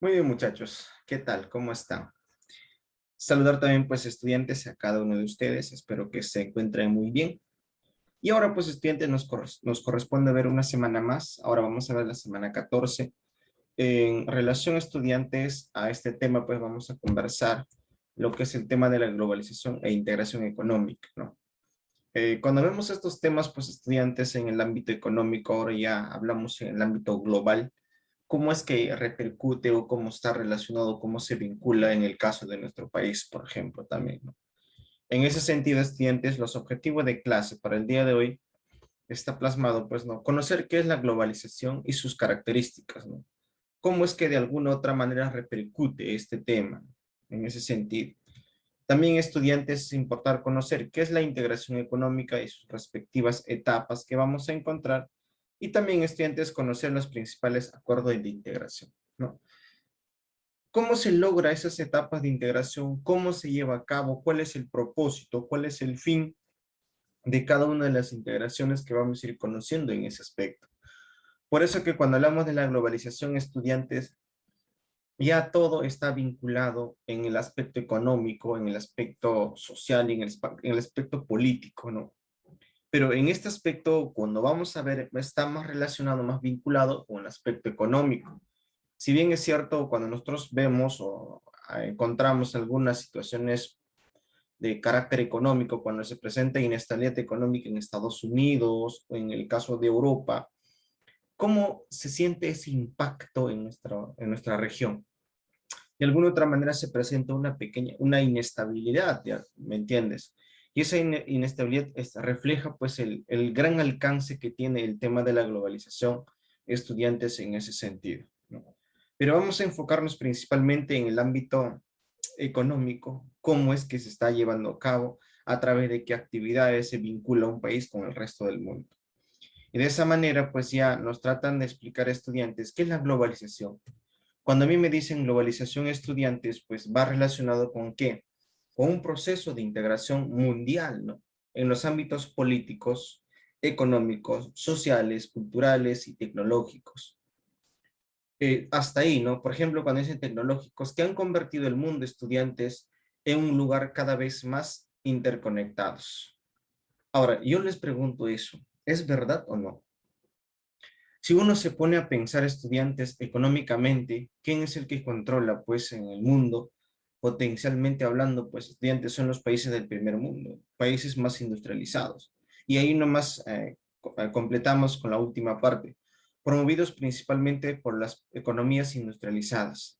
Muy bien, muchachos. ¿Qué tal? ¿Cómo están? Saludar también, pues, estudiantes a cada uno de ustedes. Espero que se encuentren muy bien. Y ahora, pues, estudiantes, nos corresponde ver una semana más. Ahora vamos a ver la semana 14. En relación a estudiantes, a este tema, pues, vamos a conversar lo que es el tema de la globalización e integración económica, ¿no? Cuando vemos estos temas, pues, estudiantes en el ámbito económico, ahora ya hablamos en el ámbito global. ¿Cómo es que repercute o cómo está relacionado, cómo se vincula en el caso de nuestro país, por ejemplo, también, ¿no? En ese sentido, estudiantes, los objetivos de clase para el día de hoy está plasmado, pues, ¿no? Conocer qué es la globalización y sus características, ¿no? ¿Cómo es que de alguna u otra manera repercute este tema en ese sentido? También, estudiantes, es importante conocer qué es la integración económica y sus respectivas etapas que vamos a encontrar. Y también, estudiantes, conocer los principales acuerdos de integración, ¿no? ¿Cómo se logra esas etapas de integración? ¿Cómo se lleva a cabo? ¿Cuál es el propósito? ¿Cuál es el fin de cada una de las integraciones que vamos a ir conociendo en ese aspecto? Por eso que cuando hablamos de la globalización, estudiantes, ya todo está vinculado en el aspecto económico, en el aspecto social y en el aspecto político, ¿no? Pero en este aspecto, cuando vamos a ver, está más relacionado, más vinculado con el aspecto económico. Si bien es cierto, cuando nosotros vemos o encontramos algunas situaciones de carácter económico, cuando se presenta inestabilidad económica en Estados Unidos o en el caso de Europa, ¿cómo se siente ese impacto en nuestra región? De alguna otra manera se presenta una inestabilidad, ¿ya? ¿Me entiendes? Y esa inestabilidad refleja pues el gran alcance que tiene el tema de la globalización, estudiantes en ese sentido, ¿no? Pero vamos a enfocarnos principalmente en el ámbito económico, cómo es que se está llevando a cabo, a través de qué actividades se vincula un país con el resto del mundo. Y de esa manera, pues ya nos tratan de explicar a estudiantes qué es la globalización. Cuando a mí me dicen globalización estudiantes, pues va relacionado con qué? Con un proceso de integración mundial, ¿no? En los ámbitos políticos, económicos, sociales, culturales y tecnológicos. Hasta ahí, ¿no? Por ejemplo, cuando dicen tecnológicos, que han convertido el mundo estudiantes en un lugar cada vez más interconectados. Ahora, yo les pregunto eso, ¿es verdad o no? Si uno se pone a pensar, estudiantes, económicamente, ¿quién es el que controla, pues, en el mundo? Potencialmente hablando, pues, estudiantes son los países del primer mundo, países más industrializados. Y ahí nomás completamos con la última parte, promovidos principalmente por las economías industrializadas.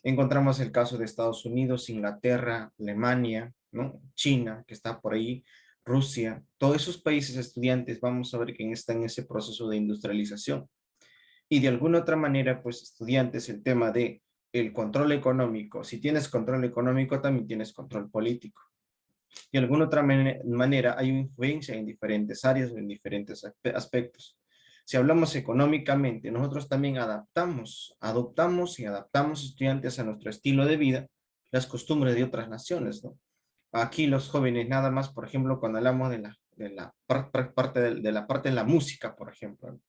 Encontramos el caso de Estados Unidos, Inglaterra, Alemania, ¿no? China, que está por ahí, Rusia, todos esos países, estudiantes, vamos a ver que están en ese proceso de industrialización. Y de alguna otra manera, pues, estudiantes, el tema de el control económico, si tienes control económico, también tienes control político. De alguna otra manera hay influencia en diferentes áreas o en diferentes aspectos. Si hablamos económicamente, nosotros también adoptamos y adaptamos, estudiantes, a nuestro estilo de vida, las costumbres de otras naciones, ¿no? Aquí los jóvenes nada más, por ejemplo, cuando hablamos de la parte de la música, por ejemplo, ¿no?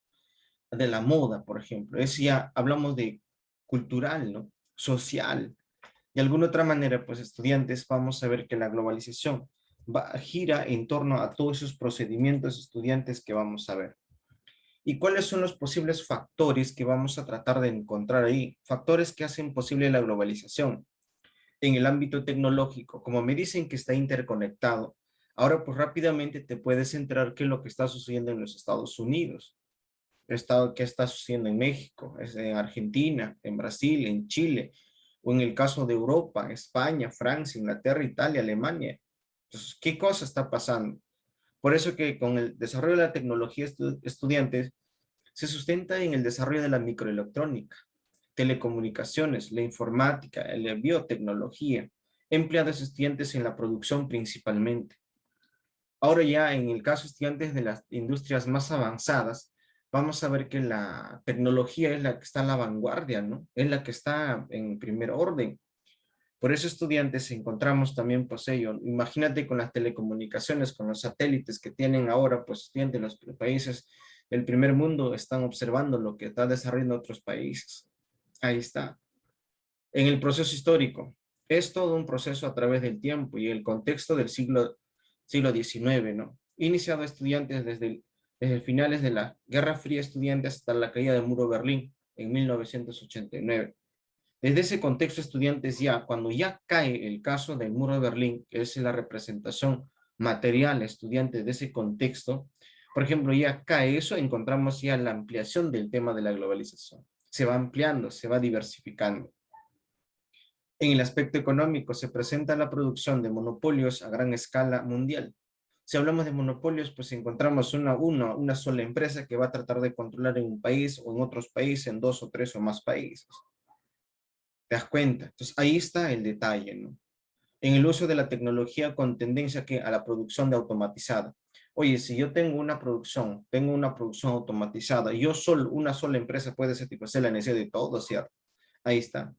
De la moda, por ejemplo, es ya hablamos de cultural, ¿no? Social. De alguna otra manera, pues, estudiantes, vamos a ver que la globalización gira en torno a todos esos procedimientos, estudiantes, que vamos a ver. ¿Y cuáles son los posibles factores que vamos a tratar de encontrar ahí? Factores que hacen posible la globalización en el ámbito tecnológico. Como me dicen que está interconectado, ahora pues rápidamente te puedes enterar qué es lo que está sucediendo en los Estados Unidos, qué está sucediendo en México, en Argentina, en Brasil, en Chile, o en el caso de Europa, España, Francia, Inglaterra, Italia, Alemania. Entonces, ¿qué cosa está pasando? Por eso que con el desarrollo de la tecnología, estudiantes, se sustenta en el desarrollo de la microelectrónica, telecomunicaciones, la informática, la biotecnología, empleados, estudiantes, en la producción principalmente. Ahora ya en el caso, estudiantes, de las industrias más avanzadas, vamos a ver que la tecnología es la que está a la vanguardia, ¿no? Es la que está en primer orden. Por eso, estudiantes, encontramos también, pues, ello. Imagínate con las telecomunicaciones, con los satélites que tienen ahora, pues, estudiantes, los países del primer mundo están observando lo que está desarrollando otros países. Ahí está. En el proceso histórico, es todo un proceso a través del tiempo y el contexto del siglo XIX, ¿no? Iniciado estudiantes desde finales de la Guerra Fría Estudiantes hasta la caída del muro de Berlín en 1989. Desde ese contexto estudiantes ya, cuando ya cae el caso del muro de Berlín, que es la representación material a estudiantes de ese contexto, por ejemplo, ya cae eso, encontramos ya la ampliación del tema de la globalización. Se va ampliando, se va diversificando. En el aspecto económico, se presenta la producción de monopolios a gran escala mundial. Si hablamos de monopolios, pues encontramos una sola empresa que va a tratar de controlar en un país o en otros países, en dos o tres o más países. ¿Te das cuenta? Entonces, ahí está el detalle, ¿no? En el uso de la tecnología con tendencia a la producción de automatizada. Oye, si yo tengo una producción automatizada, una sola empresa puede satisfacer la necesidad de todo, ¿cierto? Ahí está.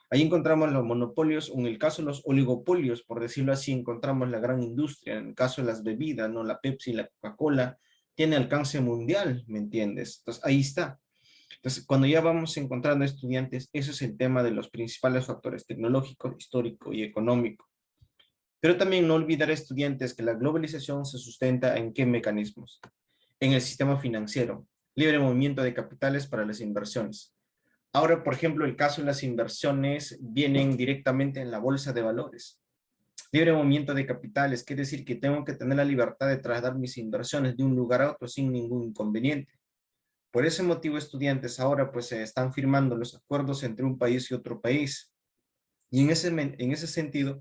Ahí encontramos los monopolios, o en el caso de los oligopolios, por decirlo así, encontramos la gran industria. En el caso de las bebidas, ¿no? La Pepsi, la Coca-Cola, tiene alcance mundial, ¿me entiendes? Entonces, ahí está. Entonces, cuando ya vamos encontrando estudiantes, ese es el tema de los principales factores tecnológico, histórico y económico. Pero también no olvidar estudiantes que la globalización se sustenta en qué mecanismos. En el sistema financiero, libre movimiento de capitales para las inversiones. Ahora, por ejemplo, el caso de las inversiones vienen directamente en la bolsa de valores. Libre movimiento de capitales, quiere decir que tengo que tener la libertad de trasladar mis inversiones de un lugar a otro sin ningún inconveniente. Por ese motivo, estudiantes ahora pues se están firmando los acuerdos entre un país y otro país. Y en ese sentido,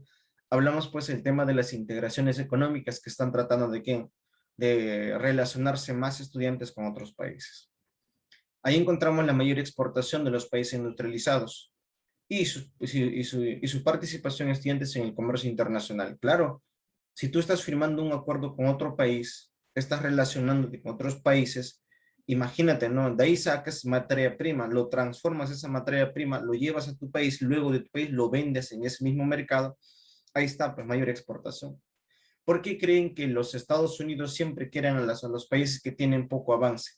hablamos pues el tema de las integraciones económicas que están tratando de relacionarse más estudiantes con otros países. Ahí encontramos la mayor exportación de los países industrializados y su participación de estudiantes en el comercio internacional. Claro, si tú estás firmando un acuerdo con otro país, estás relacionándote con otros países, imagínate, ¿no? De ahí sacas materia prima, lo transformas esa materia prima, lo llevas a tu país, luego de tu país lo vendes en ese mismo mercado, ahí está, pues mayor exportación. ¿Por qué creen que los Estados Unidos siempre quieren a los países que tienen poco avance?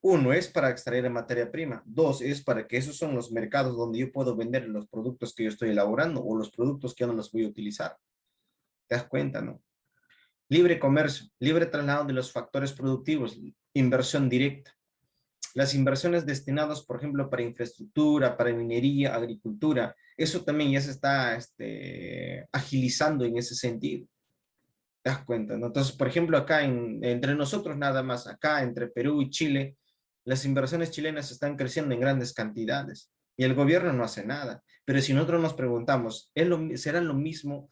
Uno es para extraer materia prima. Dos es para que esos son los mercados donde yo puedo vender los productos que yo estoy elaborando o los productos que yo no los voy a utilizar. ¿Te das cuenta, no? Libre comercio, libre traslado de los factores productivos, inversión directa. Las inversiones destinadas, por ejemplo, para infraestructura, para minería, agricultura, eso también ya se está agilizando en ese sentido. ¿Te das cuenta, no? Entonces, por ejemplo, acá entre nosotros nada más, acá entre Perú y Chile, las inversiones chilenas están creciendo en grandes cantidades y el gobierno no hace nada. Pero si nosotros nos preguntamos, ¿será lo mismo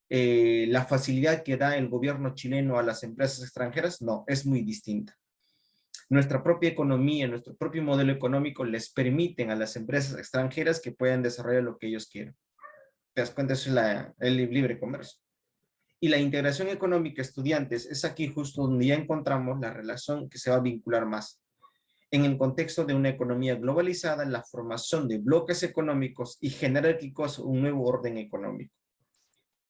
la facilidad que da el gobierno chileno a las empresas extranjeras? No, es muy distinta. Nuestra propia economía, nuestro propio modelo económico les permiten a las empresas extranjeras que puedan desarrollar lo que ellos quieran. ¿Te das cuenta? Eso es el libre comercio. Y la integración económica estudiantes es aquí justo donde ya encontramos la relación que se va a vincular más. En el contexto de una economía globalizada, la formación de bloques económicos y jerárquicos, un nuevo orden económico.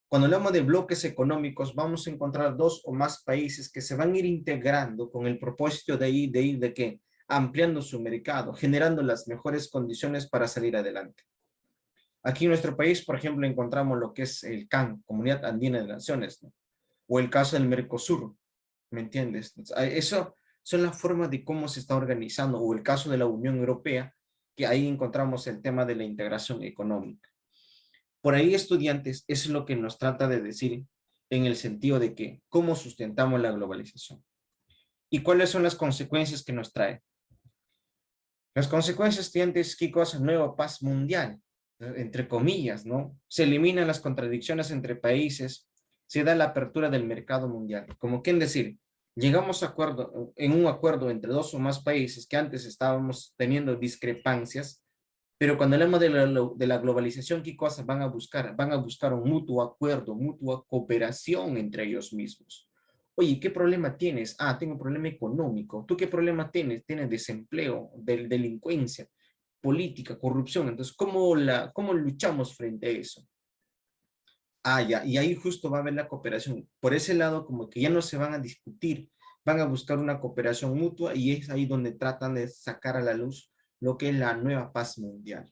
Cuando hablamos de bloques económicos, vamos a encontrar dos o más países que se van a ir integrando con el propósito de ir de qué, ampliando su mercado, generando las mejores condiciones para salir adelante. Aquí en nuestro país, por ejemplo, encontramos lo que es el CAN, Comunidad Andina de Naciones, ¿no? O el caso del Mercosur, ¿me entiendes? Eso son las formas de cómo se está organizando, o el caso de la Unión Europea, que ahí encontramos el tema de la integración económica. Por ahí, estudiantes, eso es lo que nos trata de decir en el sentido de que cómo sustentamos la globalización y cuáles son las consecuencias que nos trae. Las consecuencias, estudiantes, chicos, nueva paz mundial, entre comillas, ¿no? Se eliminan las contradicciones entre países, se da la apertura del mercado mundial. Como quien decir, llegamos a en un acuerdo entre dos o más países que antes estábamos teniendo discrepancias, pero cuando hablamos de la globalización, ¿qué cosas van a buscar? Van a buscar un mutuo acuerdo, mutua cooperación entre ellos mismos. Oye, ¿qué problema tienes? Ah, tengo un problema económico. ¿Tú qué problema tienes? Tienes desempleo, delincuencia, política, corrupción. Entonces, ¿cómo luchamos frente a eso? Ah, ya, y ahí justo va a haber la cooperación. Por ese lado, como que ya no se van a discutir, van a buscar una cooperación mutua y es ahí donde tratan de sacar a la luz lo que es la nueva paz mundial.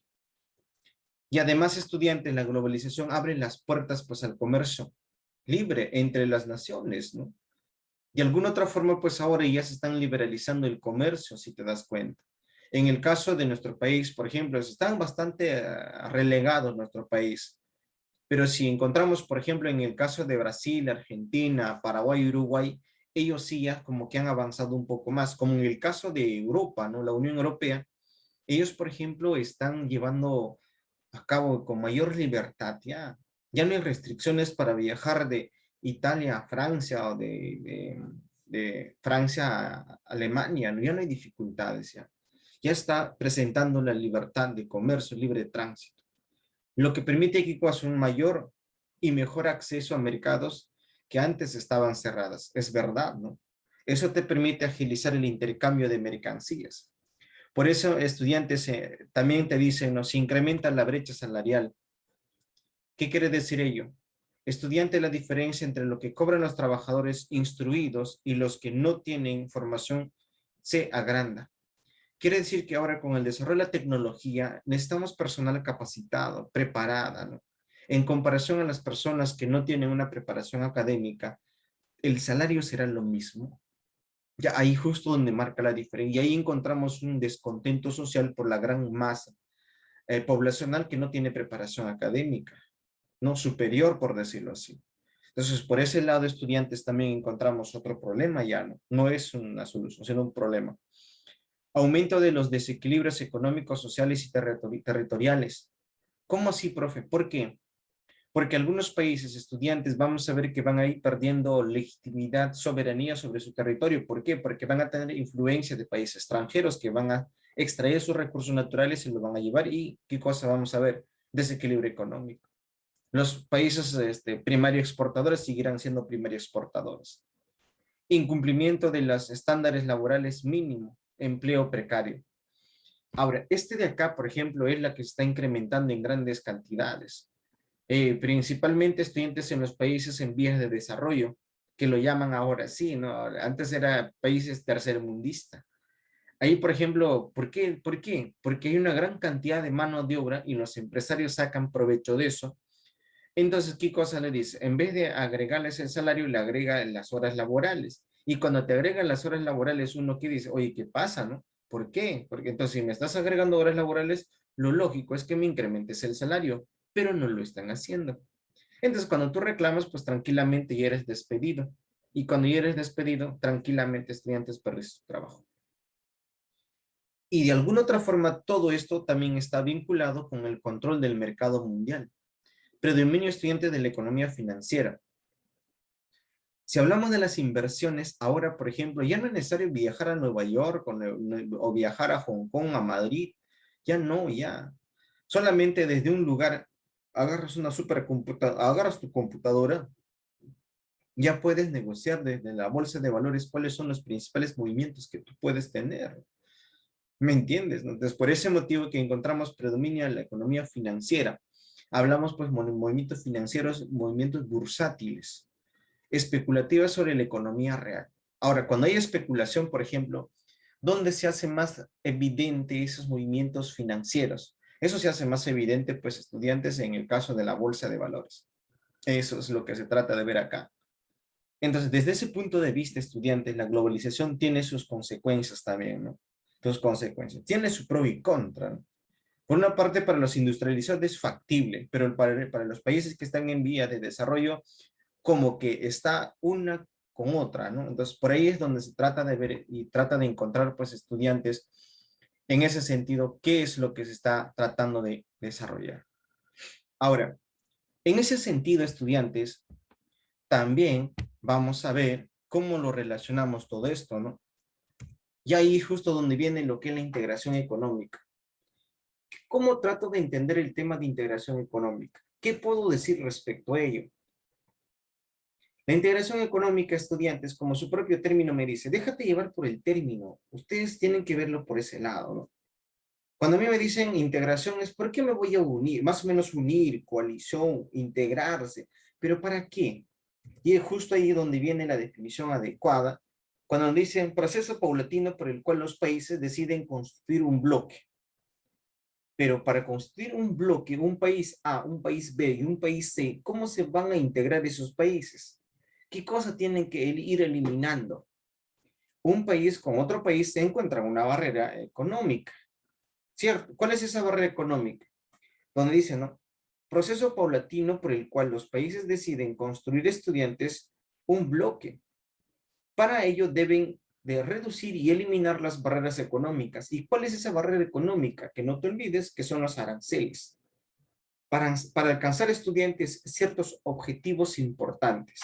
Y además, estudiantes, la globalización abre las puertas pues al comercio libre entre las naciones, ¿no? De alguna otra forma, pues ahora ya se están liberalizando el comercio, si te das cuenta. En el caso de nuestro país, por ejemplo, están bastante relegados nuestro país. Pero si encontramos, por ejemplo, en el caso de Brasil, Argentina, Paraguay, Uruguay, ellos sí ya como que han avanzado un poco más, como en el caso de Europa, ¿no? La Unión Europea, ellos, por ejemplo, están llevando a cabo con mayor libertad ya. Ya no hay restricciones para viajar de Italia a Francia o de Francia a Alemania, ¿no? Ya no hay dificultades ya. Ya está presentando la libertad de comercio, libre de tránsito, lo que permite que con un mayor y mejor acceso a mercados que antes estaban cerradas. Es verdad, ¿no? Eso te permite agilizar el intercambio de mercancías. Por eso, estudiantes también te dicen, ¿no? Se incrementa la brecha salarial. ¿Qué quiere decir ello? Estudiante, la diferencia entre lo que cobran los trabajadores instruidos y los que no tienen formación se agranda. Quiere decir que ahora con el desarrollo de la tecnología necesitamos personal capacitado, preparada, ¿no? En comparación a las personas que no tienen una preparación académica, el salario será lo mismo. Ya ahí justo donde marca la diferencia. Y ahí encontramos un descontento social por la gran masa poblacional que no tiene preparación académica, no superior, por decirlo así. Entonces, por ese lado, estudiantes también encontramos otro problema ya, ¿no? No es una solución, sino un problema. Aumento de los desequilibrios económicos, sociales y territoriales. ¿Cómo así, profe? ¿Por qué? Porque algunos países, estudiantes, vamos a ver que van a ir perdiendo legitimidad, soberanía sobre su territorio. ¿Por qué? Porque van a tener influencia de países extranjeros que van a extraer sus recursos naturales y lo van a llevar. ¿Y qué cosa vamos a ver? Desequilibrio económico. Los países primario exportadores seguirán siendo primario exportadores. Incumplimiento de los estándares laborales mínimo, empleo precario. Ahora, de acá, por ejemplo, es la que se está incrementando en grandes cantidades. Principalmente estudiantes en los países en vías de desarrollo, que lo llaman ahora sí, ¿no? Antes era países tercermundistas. Ahí, por ejemplo, ¿por qué? ¿Por qué? Porque hay una gran cantidad de mano de obra y los empresarios sacan provecho de eso. Entonces, ¿qué cosa le dice? En vez de agregarles el salario, le agrega las horas laborales. Y cuando te agregan las horas laborales, uno que dice, oye, ¿qué pasa, no? ¿Por qué? Porque entonces, si me estás agregando horas laborales, lo lógico es que me incrementes el salario, pero no lo están haciendo. Entonces, cuando tú reclamas, pues tranquilamente ya eres despedido. Y cuando ya eres despedido, tranquilamente estudiantes perdés tu trabajo. Y de alguna otra forma, todo esto también está vinculado con el control del mercado mundial. Predominio estudiante de la economía financiera. Si hablamos de las inversiones, ahora, por ejemplo, ya no es necesario viajar a Nueva York o viajar a Hong Kong, a Madrid. Ya no, ya. Solamente desde un lugar agarras una supercomputadora, agarras tu computadora, ya puedes negociar desde la bolsa de valores cuáles son los principales movimientos que tú puedes tener. ¿Me entiendes? ¿No? Entonces, por ese motivo que encontramos predominio en la economía financiera. Hablamos, pues, movimientos financieros, movimientos bursátiles, especulativas sobre la economía real. Ahora, cuando hay especulación, por ejemplo, ¿dónde se hace más evidente esos movimientos financieros? Eso se hace más evidente, pues, estudiantes, en el caso de la bolsa de valores. Eso es lo que se trata de ver acá. Entonces, desde ese punto de vista, estudiantes, la globalización tiene sus consecuencias también, ¿no? Sus consecuencias. Tiene su pro y contra, ¿no? Por una parte, para los industrializados es factible, pero para los países que están en vía de desarrollo, como que está una con otra, ¿no? Entonces, por ahí es donde se trata de ver y trata de encontrar, pues, estudiantes en ese sentido, qué es lo que se está tratando de desarrollar. Ahora, en ese sentido, estudiantes, también vamos a ver cómo lo relacionamos todo esto, ¿no? Y ahí justo donde viene lo que es la integración económica. ¿Cómo trato de entender el tema de integración económica? ¿Qué puedo decir respecto a ello? La integración económica, estudiantes, como su propio término me dice, déjate llevar por el término. Ustedes tienen que verlo por ese lado, ¿no? Cuando a mí me dicen integración es, ¿por qué me voy a unir? Más o menos unir, coalición, integrarse. ¿Pero para qué? Y es justo ahí donde viene la definición adecuada, cuando dicen proceso paulatino por el cual los países deciden construir un bloque. Pero para construir un bloque, un país A, un país B y un país C, ¿cómo se van a integrar esos países? ¿Qué cosas tienen que ir eliminando? Un país con otro país se encuentra una barrera económica, ¿cierto? ¿Cuál es esa barrera económica? Donde dice, ¿no? Proceso paulatino por el cual los países deciden construir estudiantes un bloque. Para ello deben de reducir y eliminar las barreras económicas. ¿Y cuál es esa barrera económica? Que no te olvides que son los aranceles. Para alcanzar estudiantes ciertos objetivos importantes.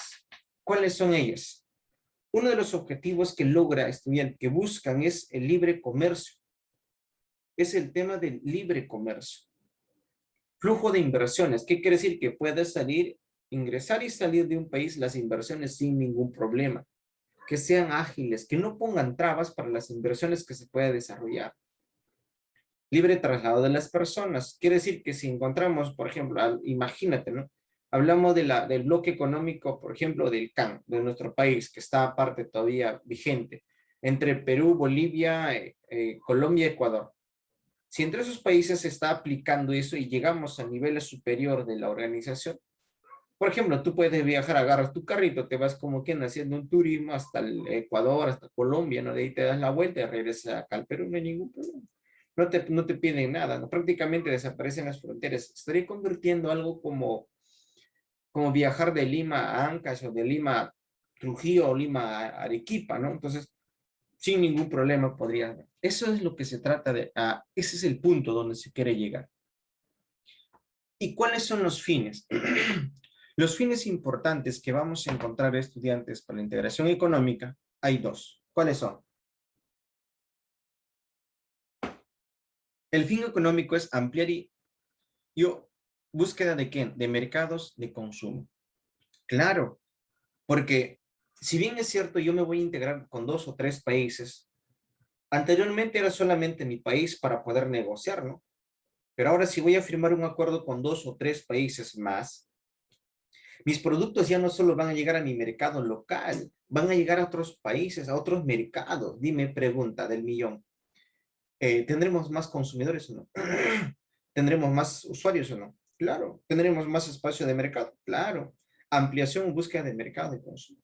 ¿Cuáles son ellos? Uno de los objetivos que logra estudiantes que buscan es el libre comercio. Es el tema del libre comercio. Flujo de inversiones. ¿Qué quiere decir? Que puedes salir, ingresar y salir de un país las inversiones sin ningún problema. Que sean ágiles, que no pongan trabas para las inversiones que se pueda desarrollar. Libre traslado de las personas. Quiere decir que si encontramos, por ejemplo, imagínate, ¿no? Hablamos del bloque económico, por ejemplo, del CAN, de nuestro país, que está aparte todavía vigente, entre Perú, Bolivia, Colombia, Ecuador. Si entre esos países se está aplicando eso y llegamos a niveles superior de la organización, por ejemplo, tú puedes viajar, agarras tu carrito, te vas como quien haciendo un turismo hasta el Ecuador, hasta Colombia, ¿no? De ahí te das la vuelta y regresas acá al Perú, no hay ningún problema. No te piden nada, ¿no? Prácticamente desaparecen las fronteras. Estaría convirtiendo algo como viajar de Lima a Ancash o de Lima a Trujillo o Lima a Arequipa, ¿no? Entonces, sin ningún problema podría. Eso es lo que se trata de, ese es el punto donde se quiere llegar. ¿Y cuáles son los fines? Los fines importantes que vamos a encontrar estudiantes para la integración económica, hay dos. ¿Cuáles son? El fin económico es ampliar búsqueda de qué? De mercados de consumo. Claro, porque si bien es cierto, yo me voy a integrar con 2 o 3 países, anteriormente era solamente mi país para poder negociar, ¿no? Pero ahora si voy a firmar un acuerdo con 2 o 3 países más, mis productos ya no solo van a llegar a mi mercado local, van a llegar a otros países, a otros mercados. Dime, pregunta del millón. ¿Tendremos más consumidores o no? ¿Tendremos más usuarios o no? Claro. ¿Tendremos más espacio de mercado? Claro. Ampliación, búsqueda de mercado de consumo.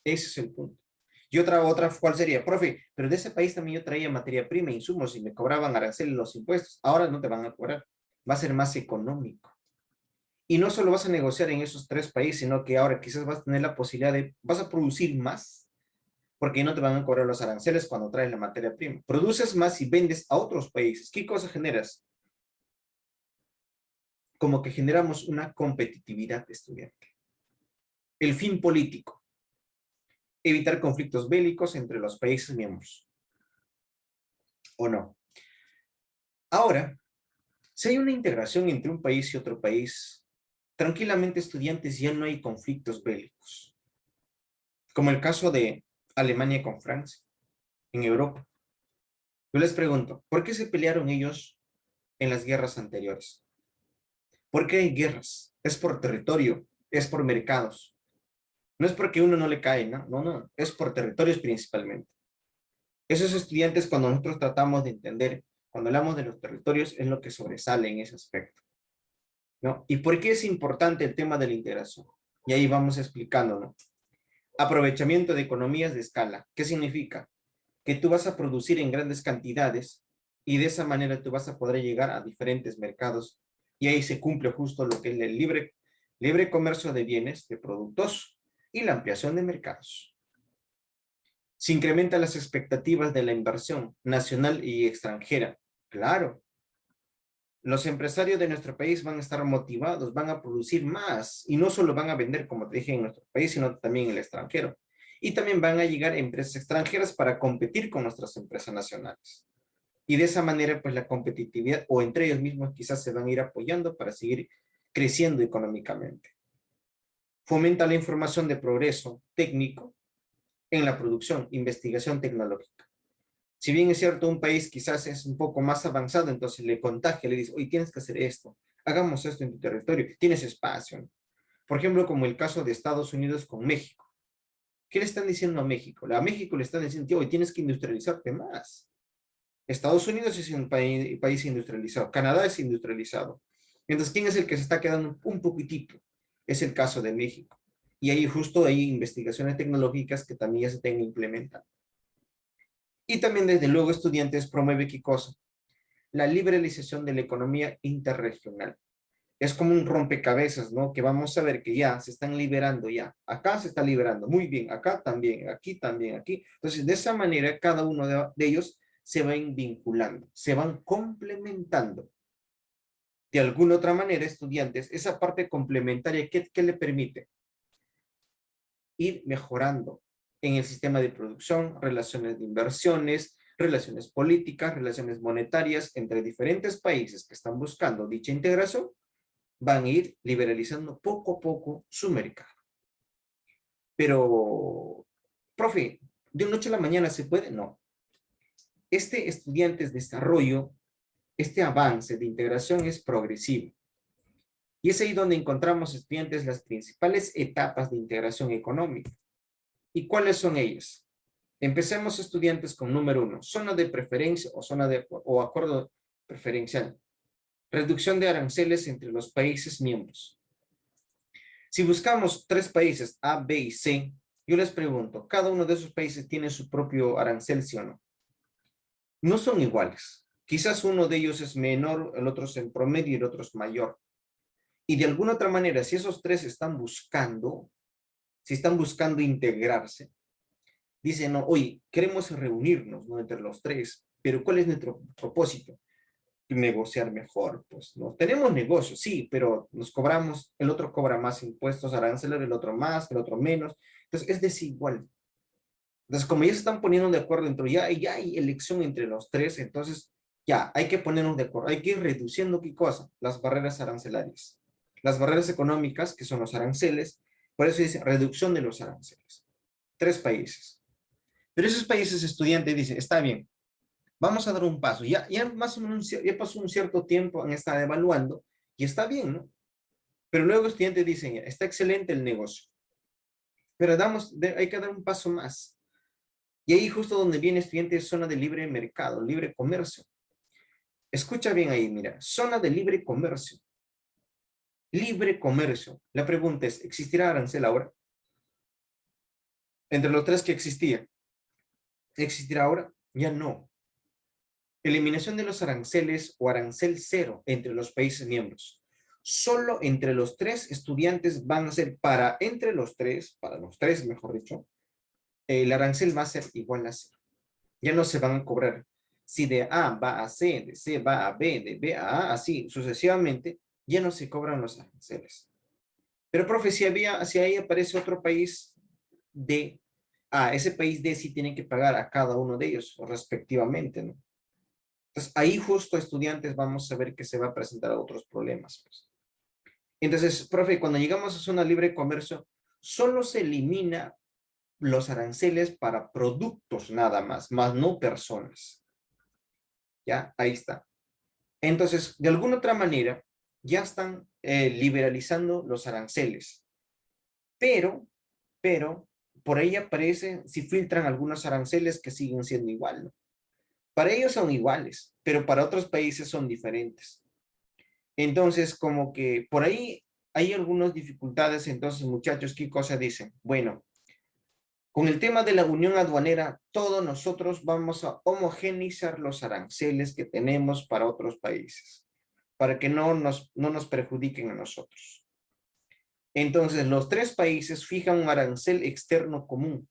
Ese es el punto. Y otra, ¿cuál sería? Profe, pero de ese país también yo traía materia prima, insumos y me cobraban aranceles los impuestos. Ahora no te van a cobrar. Va a ser más económico. Y no solo vas a negociar en esos 3 países, sino que ahora quizás vas a tener la posibilidad vas a producir más, porque no te van a cobrar los aranceles cuando traes la materia prima. Produces más y vendes a otros países. ¿Qué cosa generas? Como que generamos una competitividad estudiantil. El fin político, evitar conflictos bélicos entre los países miembros. ¿O no? Ahora, si hay una integración entre un país y otro país, tranquilamente estudiantes ya no hay conflictos bélicos. Como el caso de Alemania con Francia, en Europa. Yo les pregunto, ¿por qué se pelearon ellos en las guerras anteriores? ¿Por qué hay guerras? Es por territorio, es por mercados. No es porque uno no le cae, ¿no? No, no, es por territorios principalmente. Esos estudiantes, cuando nosotros tratamos de entender, cuando hablamos de los territorios, es lo que sobresale en ese aspecto, ¿no? ¿Y por qué es importante el tema de la integración? Y ahí vamos explicando, ¿no? Aprovechamiento de economías de escala. ¿Qué significa? Que tú vas a producir en grandes cantidades y de esa manera tú vas a poder llegar a diferentes mercados y ahí se cumple justo lo que es el libre comercio de bienes, de productos y la ampliación de mercados. Se incrementan las expectativas de la inversión nacional y extranjera. Claro, los empresarios de nuestro país van a estar motivados, van a producir más y no solo van a vender, como te dije, en nuestro país, sino también en el extranjero. Y también van a llegar empresas extranjeras para competir con nuestras empresas nacionales. Y de esa manera, pues la competitividad, o entre ellos mismos quizás se van a ir apoyando para seguir creciendo económicamente. Fomenta la información de progreso técnico en la producción, investigación tecnológica. Si bien es cierto, un país quizás es un poco más avanzado, entonces le contagia, le dice, oye, tienes que hacer esto, hagamos esto en tu territorio, tienes espacio, ¿no? Por ejemplo, como el caso de Estados Unidos con México. ¿Qué le están diciendo a México? A México le están diciendo, oye, tienes que industrializarte más. Estados Unidos es un país industrializado, Canadá es industrializado. Entonces, ¿quién es el que se está quedando un poquitito? Es el caso de México. Y ahí justo hay investigaciones tecnológicas que también ya se tienen implementado. Y también, desde luego, estudiantes promueve qué cosa? La liberalización de la economía interregional. Es como un rompecabezas, ¿no? Que vamos a ver que ya se están liberando ya. Acá se está liberando, muy bien, acá también, aquí también, aquí. Entonces, de esa manera, cada uno de ellos se van vinculando, se van complementando. De alguna otra manera, estudiantes, esa parte complementaria, ¿qué le permite? Ir mejorando en el sistema de producción, relaciones de inversiones, relaciones políticas, relaciones monetarias entre diferentes países que están buscando dicha integración, van a ir liberalizando poco a poco su mercado. Pero, profe, ¿de una noche a la mañana se puede? No. Este estudiantes de desarrollo, este avance de integración es progresivo. Y es ahí donde encontramos, estudiantes, las principales etapas de integración económica. ¿Y cuáles son ellas? Empecemos, estudiantes, con número 1, zona de preferencia o acuerdo preferencial. Reducción de aranceles entre los países miembros. Si buscamos 3 países, A, B y C, yo les pregunto, ¿cada uno de esos países tiene su propio arancel, sí o no? No son iguales. Quizás uno de ellos es menor, el otro es en promedio y el otro es mayor. Y de alguna otra manera, si esos 3 si están buscando integrarse, dicen, no, oye, queremos reunirnos, ¿no? Entre los 3, pero ¿cuál es nuestro propósito? Negociar mejor, pues, ¿no? Tenemos negocios, sí, pero nos cobramos, el otro cobra más impuestos aranceles, el otro más, el otro menos. Entonces, es desigual. Entonces, como ya se están poniendo de acuerdo entre, ya hay elección entre los 3, entonces ya hay que ponernos de acuerdo, hay que ir reduciendo, ¿qué cosa? Las barreras arancelarias. Las barreras económicas, que son los aranceles, por eso dice reducción de los aranceles. 3 países. Pero esos países, estudiantes, dicen, está bien, vamos a dar un paso. Ya más o menos, ya pasó un cierto tiempo, han estado evaluando, y está bien, ¿no? Pero luego estudiantes dicen, está excelente el negocio, pero hay que dar un paso más. Y ahí justo donde viene, estudiante, es zona de libre mercado, libre comercio. Escucha bien ahí, mira, zona de libre comercio. Libre comercio. La pregunta es, ¿existirá arancel ahora? Entre los 3 que existía, ¿existirá ahora? Ya no. Eliminación de los aranceles o arancel cero entre los países miembros. Solo entre los 3 estudiantes van a ser para los tres, mejor dicho, el arancel va a ser igual a cero. Ya no se van a cobrar. Si de A va a C, de C va a B, de B a A, así sucesivamente, ya no se cobran los aranceles. Pero, profe, si ahí aparece otro país D, ese país D sí tiene que pagar a cada uno de ellos respectivamente, ¿no? Entonces, ahí justo, estudiantes, vamos a ver que se va a presentar otros problemas, pues. Entonces, profe, cuando llegamos a zona libre de comercio, solo se elimina los aranceles para productos nada más no personas. ¿Ya? Ahí está. Entonces, de alguna otra manera, ya están liberalizando los aranceles, pero, pero, por ahí aparecen, si filtran algunos aranceles que siguen siendo igual, ¿no? Para ellos son iguales, pero para otros países son diferentes. Entonces, como que por ahí hay algunas dificultades. Entonces, muchachos, ¿qué cosa dicen? Bueno, con el tema de la unión aduanera, todos nosotros vamos a homogeneizar los aranceles que tenemos para otros países, para que no nos perjudiquen a nosotros. Entonces, los 3 países fijan un arancel externo común.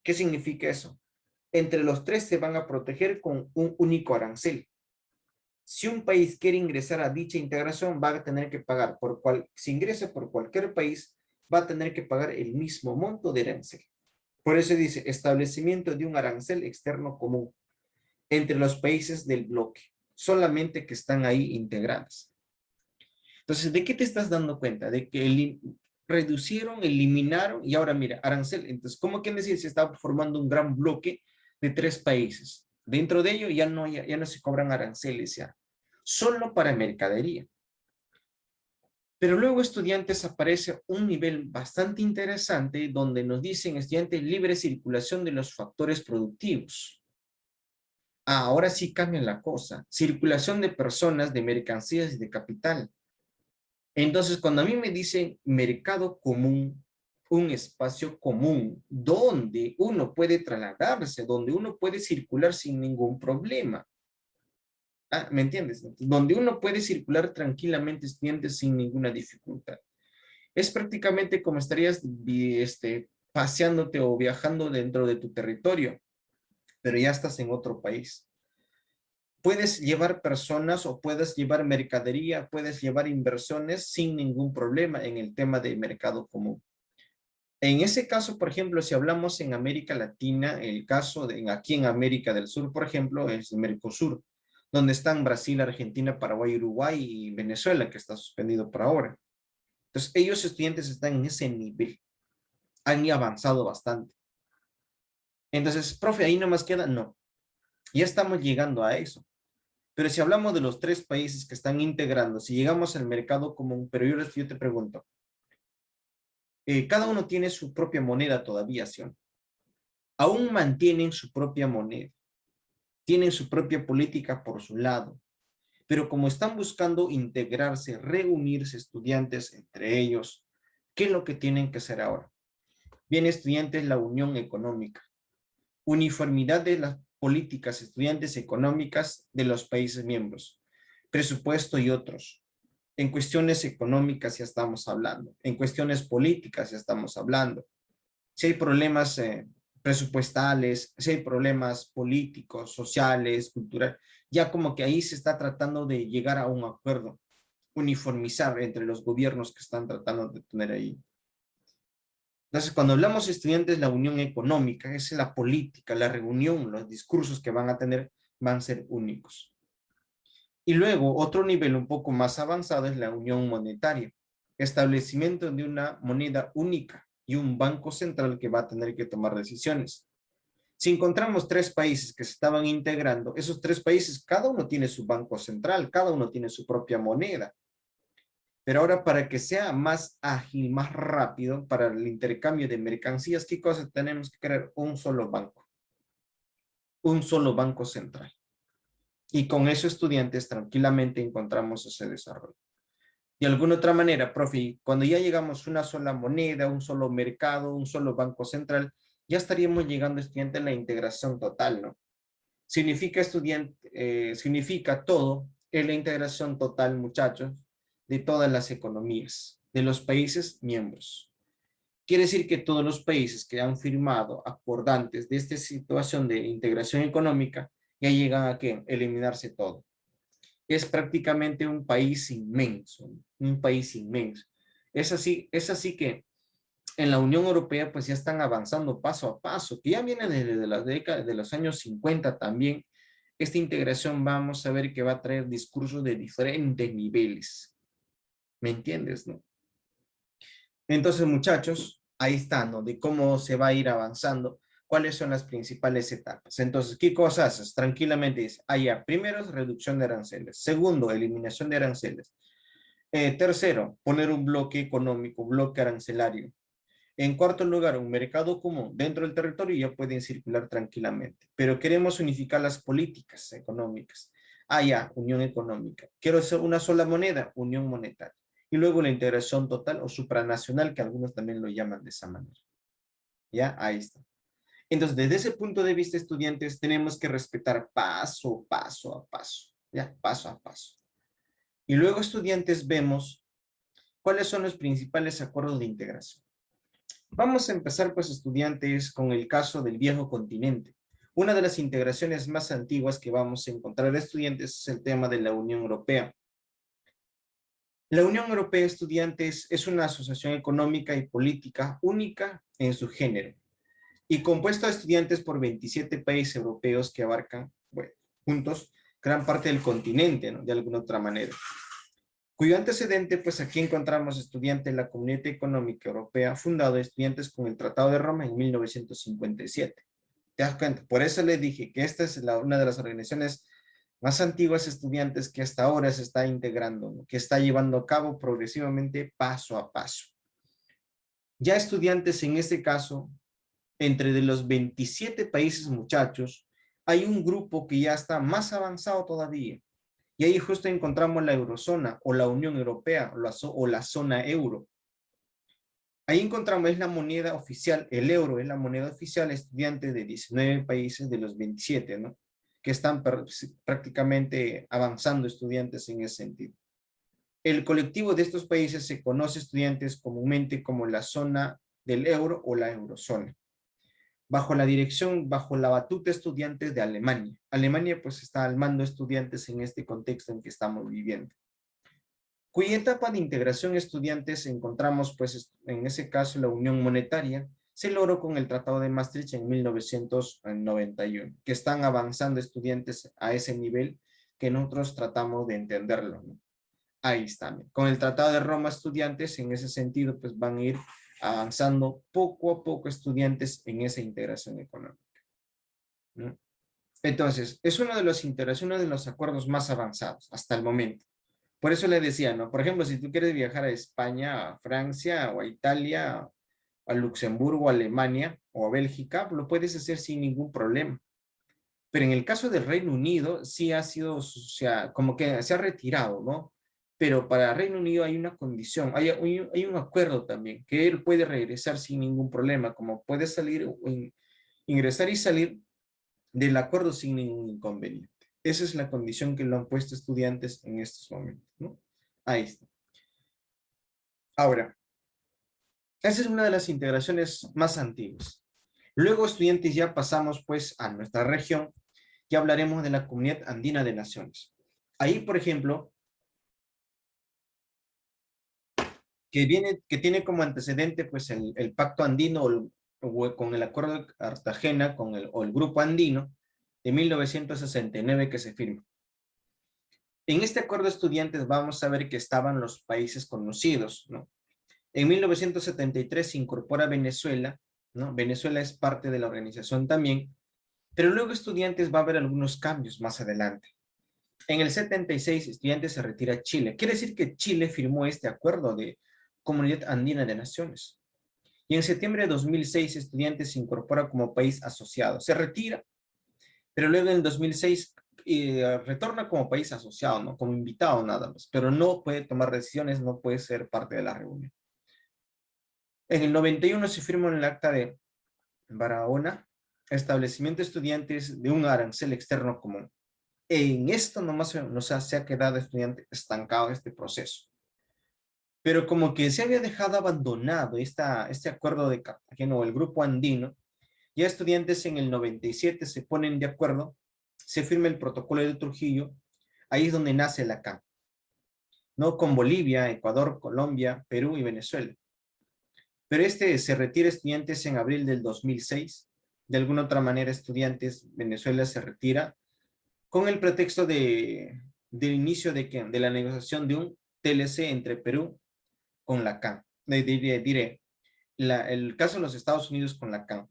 ¿Qué significa eso? Entre los 3 se van a proteger con un único arancel. Si un país quiere ingresar a dicha integración, va a tener que pagar, si ingresa por cualquier país, va a tener que pagar el mismo monto de arancel. Por eso dice, establecimiento de un arancel externo común entre los países del bloque, solamente que están ahí integradas. Entonces, ¿de qué te estás dando cuenta? De que reducieron, eliminaron, y ahora mira, arancel. Entonces, ¿cómo quieren decir? Se está formando un gran bloque de 3 países. Dentro de ello ya no se cobran aranceles ya, solo para mercadería. Pero luego, estudiantes, aparece un nivel bastante interesante donde nos dicen, estudiantes, libre circulación de los factores productivos. Ahora sí cambia la cosa. Circulación de personas, de mercancías y de capital. Entonces, cuando a mí me dicen mercado común, un espacio común donde uno puede trasladarse, donde uno puede circular sin ningún problema. ¿Me entiendes? Donde uno puede circular tranquilamente, estudiantes, sin ninguna dificultad. Es prácticamente como estarías paseándote o viajando dentro de tu territorio, pero ya estás en otro país. Puedes llevar personas o puedes llevar mercadería, puedes llevar inversiones sin ningún problema en el tema de mercado común. En ese caso, por ejemplo, si hablamos en América Latina, el caso de aquí en América del Sur, por ejemplo, es Mercosur, donde están Brasil, Argentina, Paraguay, Uruguay y Venezuela, que está suspendido por ahora. Entonces, ellos estudiantes están en ese nivel, han avanzado bastante. Entonces, profe, ahí nomás queda, no, ya estamos llegando a eso. Pero si hablamos de los 3 países que están integrando, si llegamos al mercado común, pero yo te pregunto, cada uno tiene su propia moneda todavía, ¿sí? Aún mantienen su propia moneda, tienen su propia política por su lado, pero como están buscando integrarse, reunirse estudiantes entre ellos, ¿qué es lo que tienen que hacer ahora? Bien, estudiantes, la unión económica, uniformidad de las políticas estudiantes económicas de los países miembros, presupuesto y otros. En cuestiones económicas ya estamos hablando, en cuestiones políticas ya estamos hablando. Si hay problemas presupuestales, si hay problemas políticos, sociales, culturales, ya como que ahí se está tratando de llegar a un acuerdo, uniformizar entre los gobiernos que están tratando de tener ahí. Entonces, cuando hablamos de estudiantes, la unión económica, es la política, la reunión, los discursos que van a tener van a ser únicos. Y luego, otro nivel un poco más avanzado es la unión monetaria, establecimiento de una moneda única y un banco central que va a tener que tomar decisiones. Si encontramos 3 países que se estaban integrando, esos 3 países, cada uno tiene su banco central, cada uno tiene su propia moneda. Pero ahora, para que sea más ágil, más rápido para el intercambio de mercancías, ¿qué cosa tenemos que crear? Un solo banco central. Y con eso, estudiantes, tranquilamente encontramos ese desarrollo. De alguna otra manera, profe, cuando ya llegamos a una sola moneda, un solo mercado, un solo banco central, ya estaríamos llegando, estudiante, a la integración total, ¿no? Significa, estudiante, significa todo, es la integración total, muchachos, de todas las economías, de los países miembros. Quiere decir que todos los países que han firmado acordantes de esta situación de integración económica ya llegan a ¿qué? Eliminarse todo. Es prácticamente un país inmenso, un país inmenso. Es así que en la Unión Europea pues ya están avanzando paso a paso, que ya viene desde las décadas de los años 50 también. Esta integración vamos a ver que va a traer discursos de diferentes niveles. ¿Me entiendes, no? Entonces, muchachos, ahí está, ¿no? De cómo se va a ir avanzando, cuáles son las principales etapas. Entonces, ¿qué cosas haces? Tranquilamente dice, primero, reducción de aranceles. Segundo, eliminación de aranceles. Tercero, poner un bloque económico, bloque arancelario. En cuarto lugar, un mercado común dentro del territorio ya pueden circular tranquilamente, pero queremos unificar las políticas económicas. Unión económica. Quiero hacer una sola moneda, unión monetaria. Y luego la integración total o supranacional, que algunos también lo llaman de esa manera. Ya, ahí está. Entonces, desde ese punto de vista, estudiantes, tenemos que respetar paso a paso, ya, paso a paso. Y luego, estudiantes, vemos cuáles son los principales acuerdos de integración. Vamos a empezar, pues, estudiantes, con el caso del viejo continente. Una de las integraciones más antiguas que vamos a encontrar, estudiantes, es el tema de la Unión Europea. La Unión Europea, estudiantes, es una asociación económica y política única en su género y compuesta de estudiantes por 27 países europeos que abarcan, bueno, juntos, gran parte del continente, ¿no? De alguna otra manera. Cuyo antecedente, pues aquí encontramos estudiantes de la Comunidad Económica Europea, fundado de estudiantes con el Tratado de Roma en 1957. ¿Te das cuenta? Por eso les dije que esta es una de las organizaciones más antiguas, estudiantes, que hasta ahora se está integrando, ¿no? Que está llevando a cabo progresivamente paso a paso. Ya estudiantes, en este caso, entre de los 27 países, muchachos, hay un grupo que ya está más avanzado todavía. Y ahí justo encontramos la eurozona o la Unión Europea o la zona euro. Ahí encontramos, es la moneda oficial, el euro es la moneda oficial, estudiantes de 19 países de los 27, ¿no? Que están prácticamente avanzando estudiantes en ese sentido. El colectivo de estos países se conoce estudiantes comúnmente como la zona del euro o la eurozona, bajo la dirección, bajo la batuta estudiantes de Alemania. Alemania pues está al mando de estudiantes en este contexto en que estamos viviendo. Cuya etapa de integración estudiantes encontramos pues en ese caso la unión monetaria, se logró con el Tratado de Maastricht en 1991, que están avanzando estudiantes a ese nivel que nosotros tratamos de entenderlo, ¿no? Ahí está. Con el Tratado de Roma, estudiantes en ese sentido pues van a ir avanzando poco a poco estudiantes en esa integración económica, ¿no? Entonces, es una de las integraciones de los acuerdos más avanzados hasta el momento. Por eso le decía, ¿no? Por ejemplo, si tú quieres viajar a España, a Francia, o a Italia, a Luxemburgo, a Alemania o a Bélgica, lo puedes hacer sin ningún problema. Pero en el caso del Reino Unido, sí ha sido, o sea, como que se ha retirado, ¿no? Pero para Reino Unido hay una condición, hay un acuerdo también, que él puede regresar sin ningún problema, como puede salir, ingresar y salir del acuerdo sin ningún inconveniente. Esa es la condición que lo han puesto estudiantes en estos momentos, ¿no? Ahí está. Ahora, esa es una de las integraciones más antiguas. Luego, estudiantes, ya pasamos pues a nuestra región, ya hablaremos de la Comunidad Andina de Naciones. Ahí, por ejemplo, que tiene como antecedente pues el Pacto Andino o con el Acuerdo de Cartagena o el Grupo Andino de 1969 que se firma. En este acuerdo de estudiantes vamos a ver que estaban los países conocidos, ¿no? En 1973 se incorpora Venezuela, ¿no? Venezuela es parte de la organización también, pero luego estudiantes va a haber algunos cambios más adelante. En el 76, estudiantes se retira a Chile. Quiere decir que Chile firmó este acuerdo de Comunidad Andina de Naciones. Y en septiembre de 2006, estudiantes se incorpora como país asociado. Se retira, pero luego en el 2006 retorna como país asociado, ¿no? Como invitado nada más, pero no puede tomar decisiones, no puede ser parte de la reunión. En el 91 se firma el acta de Barahona, establecimiento de estudiantes de un arancel externo común. En esto nomás se ha quedado estudiante estancado este proceso. Pero como que se había dejado abandonado este acuerdo de Cartagena o el grupo andino, ya estudiantes en el 97 se ponen de acuerdo, se firma el protocolo de Trujillo, ahí es donde nace la CAN, ¿no? Con Bolivia, Ecuador, Colombia, Perú y Venezuela. Pero se retira estudiantes en abril del 2006, de alguna otra manera estudiantes, Venezuela se retira, con el pretexto del inicio de la negociación de un TLC entre Perú con la CAN. Diré, el caso de los Estados Unidos con la CAN.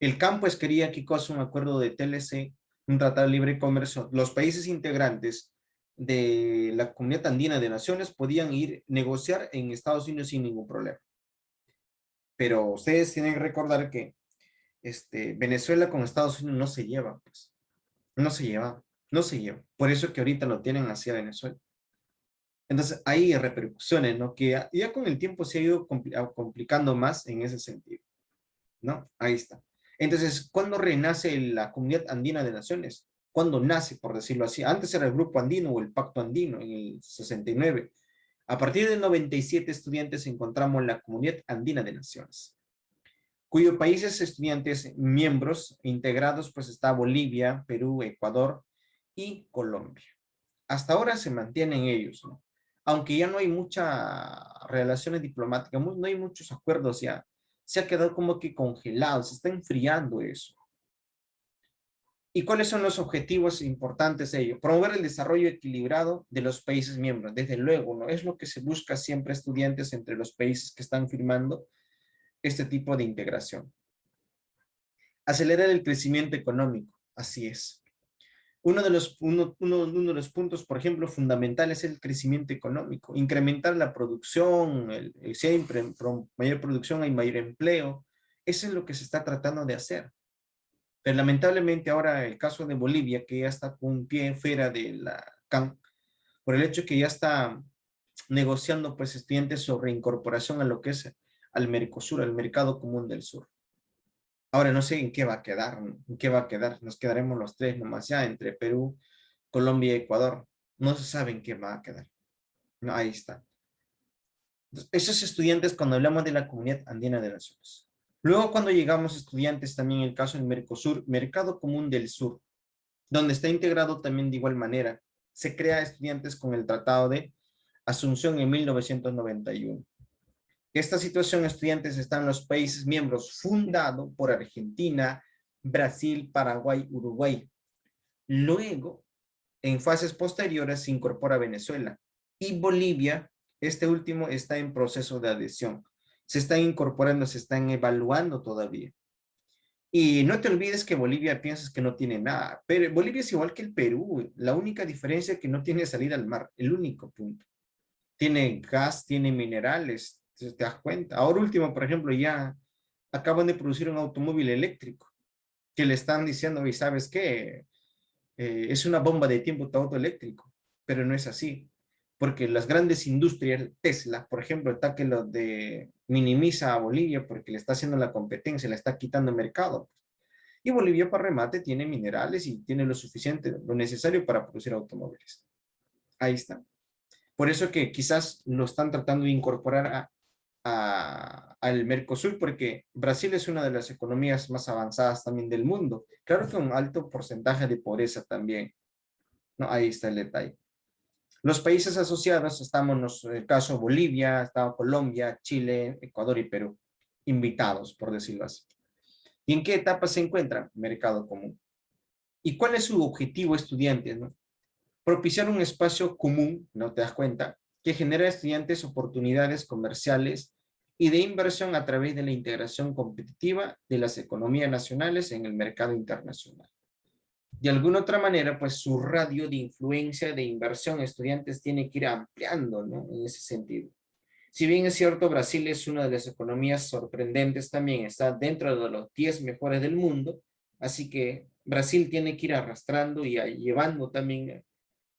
El CAN pues quería que cosa un acuerdo de TLC, un tratado de libre comercio. Los países integrantes de la Comunidad Andina de Naciones podían ir negociar en Estados Unidos sin ningún problema. Pero ustedes tienen que recordar que Venezuela con Estados Unidos no se lleva, pues. No se lleva, no se lleva. Por eso que ahorita lo tienen hacia Venezuela. Entonces, hay repercusiones, ¿no? Que ya con el tiempo se ha ido complicando más en ese sentido, ¿no? Ahí está. Entonces, ¿cuándo renace la Comunidad Andina de Naciones? ¿Cuándo nace, por decirlo así? Antes era el Grupo Andino o el Pacto Andino en el 69. A partir del 97, estudiantes encontramos la Comunidad Andina de Naciones, cuyos países estudiantes miembros integrados pues está Bolivia, Perú, Ecuador y Colombia. Hasta ahora se mantienen ellos, ¿no? Aunque ya no hay muchas relaciones diplomáticas, no hay muchos acuerdos ya, se ha quedado como que congelado, se está enfriando eso. ¿Y cuáles son los objetivos importantes de ello? Promover el desarrollo equilibrado de los países miembros, desde luego, ¿no? Es lo que se busca siempre estudiantes entre los países que están firmando este tipo de integración. Acelerar el crecimiento económico, así es. Uno de los puntos, por ejemplo, fundamentales es el crecimiento económico. Incrementar la producción, siempre mayor producción hay mayor empleo. Eso es lo que se está tratando de hacer. Pero lamentablemente ahora el caso de Bolivia, que ya está con un pie fuera de la CAN, por el hecho que ya está negociando pues estudiantes sobre incorporación a lo que es al Mercosur, al Mercado Común del Sur. Ahora no sé en qué va a quedar, ¿no? ¿En qué va a quedar? Nos quedaremos los tres nomás ya entre Perú, Colombia y Ecuador. No se sabe en qué va a quedar. No, ahí está. Entonces, esos estudiantes cuando hablamos de la Comunidad Andina de Naciones. Luego cuando llegamos estudiantes también el caso del Mercosur, Mercado Común del Sur, donde está integrado también de igual manera. Se crea estudiantes con el Tratado de Asunción en 1991. Esta situación, estudiantes, están en los países miembros fundado por Argentina, Brasil, Paraguay, Uruguay. Luego, en fases posteriores, se incorpora Venezuela y Bolivia. Este último está en proceso de adhesión. Se están incorporando, se están evaluando todavía. Y no te olvides que Bolivia piensas que no tiene nada, pero Bolivia es igual que el Perú. La única diferencia es que no tiene salida al mar, el único punto. Tiene gas, tiene minerales, te das cuenta. Ahora último, por ejemplo, ya acaban de producir un automóvil eléctrico que le están diciendo, y sabes qué, es una bomba de tiempo tu auto eléctrico, pero no es así, porque las grandes industrias, Tesla, por ejemplo, está que lo de minimiza a Bolivia porque le está haciendo la competencia, le está quitando mercado. Y Bolivia, para remate, tiene minerales y tiene lo suficiente, lo necesario para producir automóviles. Ahí está. Por eso que quizás lo están tratando de incorporar al Mercosur, porque Brasil es una de las economías más avanzadas también del mundo. Claro que un alto porcentaje de pobreza también. ¿No? Ahí está el detalle. Los países asociados, estamos en el caso Bolivia, está Colombia, Chile, Ecuador y Perú, invitados, por decirlo así. ¿Y en qué etapa se encuentra? Mercado común. ¿Y cuál es su objetivo, estudiantes? ¿No? Propiciar un espacio común, ¿no te das cuenta? Que genera a estudiantes oportunidades comerciales y de inversión a través de la integración competitiva de las economías nacionales en el mercado internacional. De alguna otra manera, pues su radio de influencia de inversión estudiantes tiene que ir ampliando, ¿no? En ese sentido. Si bien es cierto, Brasil es una de las economías sorprendentes también, está dentro de los 10 mejores del mundo, así que Brasil tiene que ir arrastrando y llevando también,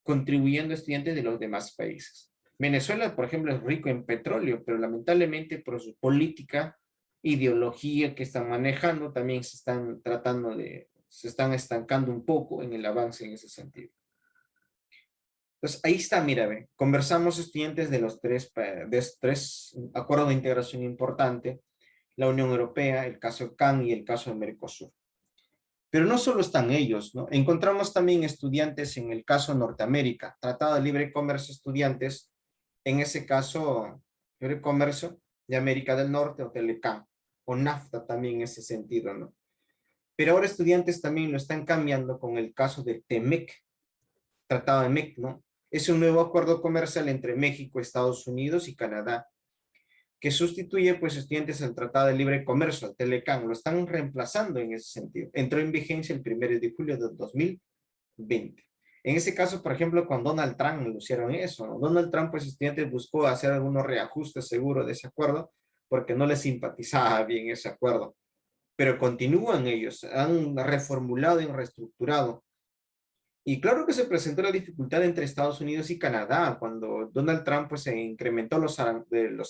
contribuyendo estudiantes de los demás países. Venezuela, por ejemplo, es rico en petróleo, pero lamentablemente por su política, ideología que están manejando, también se están tratando de, se están estancando un poco en el avance en ese sentido. Entonces, ahí está, mira, ve, conversamos estudiantes de los tres acuerdos de integración importante, la Unión Europea, el caso CAN y el caso de Mercosur. Pero no solo están ellos, ¿no? Encontramos también estudiantes en el caso Norteamérica, Tratado de Libre Comercio Estudiantes, en ese caso, Libre Comercio de América del Norte o Telecam, o NAFTA también en ese sentido, ¿no? Pero ahora estudiantes también lo están cambiando con el caso de TEMEC, Tratado de MEC, ¿no? Es un nuevo acuerdo comercial entre México, Estados Unidos y Canadá, que sustituye pues estudiantes al Tratado de Libre Comercio, al Telecam, lo están reemplazando en ese sentido. Entró en vigencia el 1 de julio de 2020. En ese caso, por ejemplo, con Donald Trump lo hicieron eso, ¿no? Donald Trump, pues estudiantes buscó hacer algunos reajustes seguros de ese acuerdo porque no les simpatizaba bien ese acuerdo. Pero continúan ellos, han reformulado y reestructurado. Y claro que se presentó la dificultad entre Estados Unidos y Canadá cuando Donald Trump pues, se incrementó los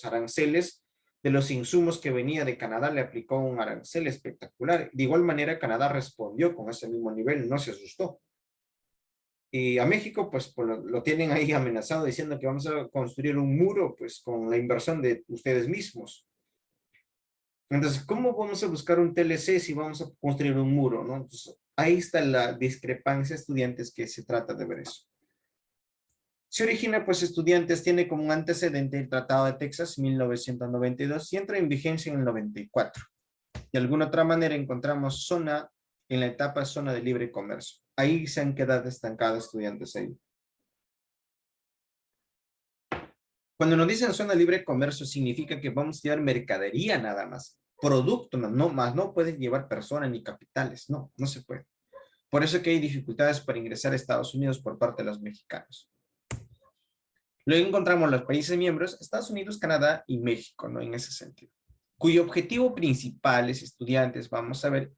aranceles de los insumos que venía de Canadá, le aplicó un arancel espectacular. De igual manera, Canadá respondió con ese mismo nivel, no se asustó. Y a México, pues lo tienen ahí amenazado diciendo que vamos a construir un muro, pues con la inversión de ustedes mismos. Entonces, ¿cómo vamos a buscar un TLC si vamos a construir un muro, no? Entonces, ahí está la discrepancia, estudiantes, que se trata de ver eso. Se origina, pues, estudiantes, tiene como un antecedente el Tratado de Texas, 1992, y entra en vigencia en el 94. De alguna otra manera encontramos zona, en la etapa zona de libre comercio. Ahí se han quedado estancados estudiantes ahí. Cuando nos dicen zona de libre comercio, significa que vamos a llevar mercadería nada más, producto, no más, no puedes llevar personas ni capitales, no, no se puede. Por eso que hay dificultades para ingresar a Estados Unidos por parte de los mexicanos. Luego encontramos los países miembros, Estados Unidos, Canadá y México, ¿no? En ese sentido. Cuyo objetivo principal es estudiantes, vamos a ver,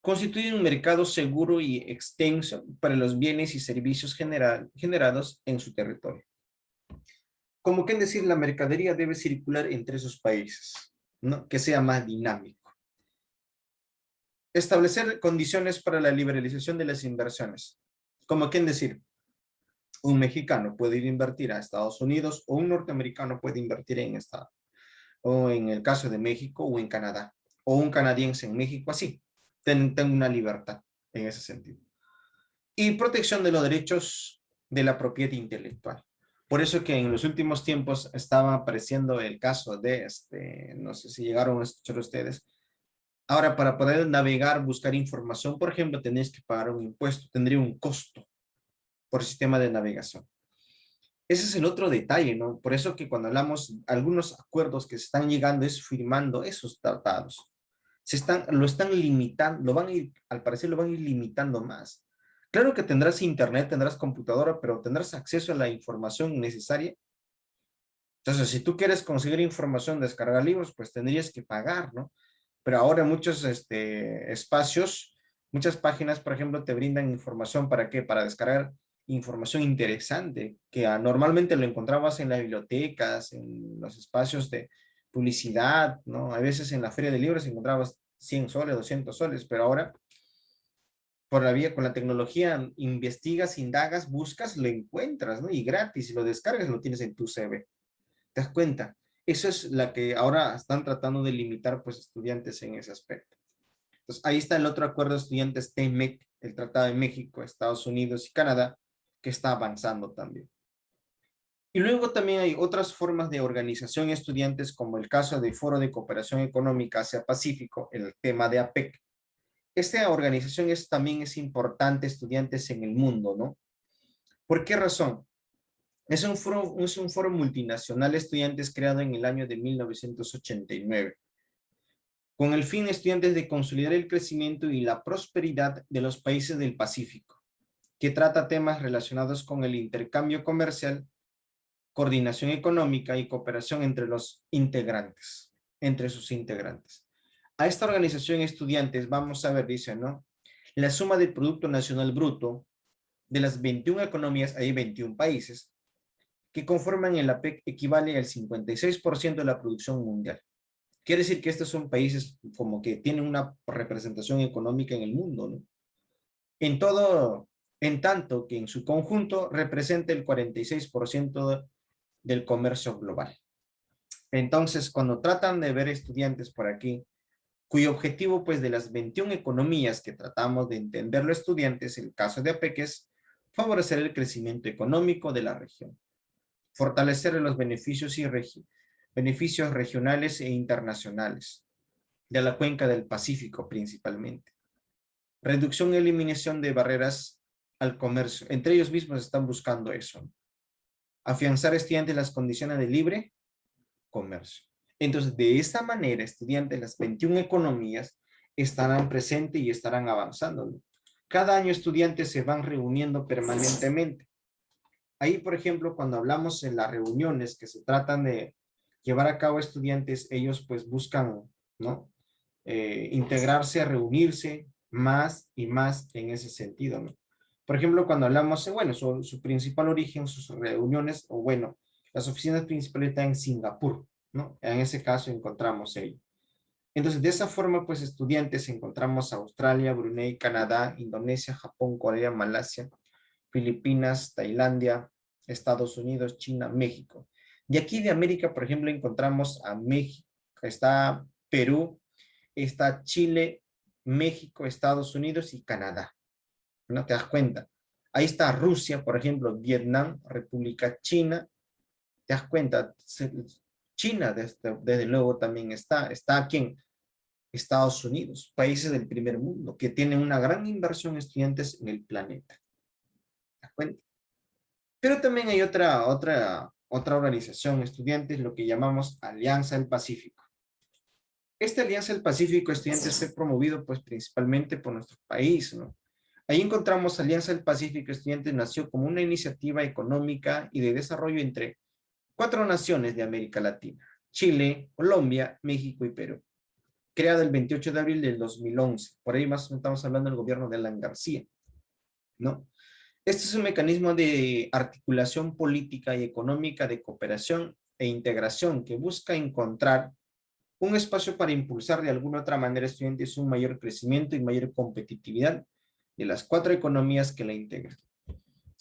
constituyen un mercado seguro y extenso para los bienes y servicios generados en su territorio. Como que decir, la mercadería debe circular entre esos países, ¿no? Que sea más dinámico. Establecer condiciones para la liberalización de las inversiones. Como quien decir, un mexicano puede ir a invertir a Estados Unidos o un norteamericano puede invertir en Estados, o en el caso de México o en Canadá, o un canadiense en México, así. Tengo una libertad en ese sentido. Y protección de los derechos de la propiedad intelectual. Por eso que en los últimos tiempos estaba apareciendo el caso de, no sé si llegaron a escuchar ustedes, ahora para poder navegar, buscar información, por ejemplo, tenéis que pagar un impuesto, tendría un costo por sistema de navegación. Ese es el otro detalle, ¿no? Por eso que cuando hablamos, algunos acuerdos que se están llegando es firmando esos tratados. Lo están limitando, al parecer lo van a ir limitando más. Claro que tendrás internet, tendrás computadora, pero tendrás acceso a la información necesaria. Entonces, si tú quieres conseguir información, descargar libros, pues tendrías que pagar, ¿no? Pero ahora muchos espacios, muchas páginas, por ejemplo, te brindan información ¿para qué? Para descargar información interesante, que normalmente lo encontrabas en las bibliotecas, en los espacios de publicidad, ¿no? A veces en la feria de libros encontrabas 100 soles, 200 soles, pero ahora por la vía, con la tecnología, investigas, indagas, buscas, lo encuentras, ¿no? Y gratis, si lo descargas, lo tienes en tu CV. ¿Te das cuenta? Eso es la que ahora están tratando de limitar, pues, estudiantes en ese aspecto. Entonces, ahí está el otro acuerdo de estudiantes TEMEC, el Tratado de México, Estados Unidos y Canadá, que está avanzando también. Y luego también hay otras formas de organización de estudiantes, como el caso de Foro de Cooperación Económica Asia-Pacífico, el tema de APEC. Esta organización también es importante, estudiantes en el mundo, ¿no? ¿Por qué razón? Es un foro multinacional de estudiantes creado en el año de 1989, con el fin de estudiantes de consolidar el crecimiento y la prosperidad de los países del Pacífico, que trata temas relacionados con el intercambio comercial, coordinación económica y cooperación entre los integrantes, entre sus integrantes. A esta organización estudiantes, vamos a ver, dice, ¿no? La suma del Producto Nacional Bruto de las 21 economías, hay 21 países, que conforman el APEC equivale al 56% de la producción mundial. Quiere decir que estos son países como que tienen una representación económica en el mundo, ¿no? En todo, en tanto que en su conjunto representa el 46% del comercio global. Entonces, cuando tratan de ver estudiantes por aquí, cuyo objetivo, pues, de las 21 economías que tratamos de entender los estudiantes, el caso de APEC es favorecer el crecimiento económico de la región, fortalecer los beneficios regionales e internacionales de la cuenca del Pacífico principalmente, reducción y eliminación de barreras al comercio. Entre ellos mismos están buscando eso, afianzar a estudiantes las condiciones de libre comercio. Entonces, de esta manera, estudiantes de las 21 economías estarán presentes y estarán avanzando. Cada año estudiantes se van reuniendo permanentemente. Ahí, por ejemplo, cuando hablamos en las reuniones que se tratan de llevar a cabo estudiantes, ellos pues buscan, ¿no? Integrarse, reunirse más y más en ese sentido, ¿no? Por ejemplo, cuando hablamos, bueno, su principal origen, sus reuniones, o bueno, las oficinas principales están en Singapur, ¿no? En ese caso encontramos ahí. Entonces, de esa forma, pues estudiantes encontramos Australia, Brunei, Canadá, Indonesia, Japón, Corea, Malasia, Filipinas, Tailandia, Estados Unidos, China, México. De aquí de América, por ejemplo, encontramos a México, está Perú, está Chile, México, Estados Unidos y Canadá. ¿No te das cuenta? Ahí está Rusia, por ejemplo, Vietnam, República China. ¿Te das cuenta? China, desde luego, también está aquí en Estados Unidos, países del primer mundo, que tienen una gran inversión en estudiantes en el planeta. ¿Te das cuenta? Pero también hay otra organización, estudiantes, lo que llamamos Alianza del Pacífico. Esta Alianza del Pacífico, estudiantes, fue promovido pues principalmente por nuestro país, ¿no? Ahí encontramos Alianza del Pacífico Estudiantes, nació como una iniciativa económica y de desarrollo entre 4 naciones de América Latina: Chile, Colombia, México y Perú. creada el 28 de abril del 2011. Por ahí más estamos hablando del gobierno de Alan García, ¿no? Este es un mecanismo de articulación política y económica de cooperación e integración que busca encontrar un espacio para impulsar de alguna otra manera, estudiantes, un mayor crecimiento y mayor competitividad de las 4 economías que la integran.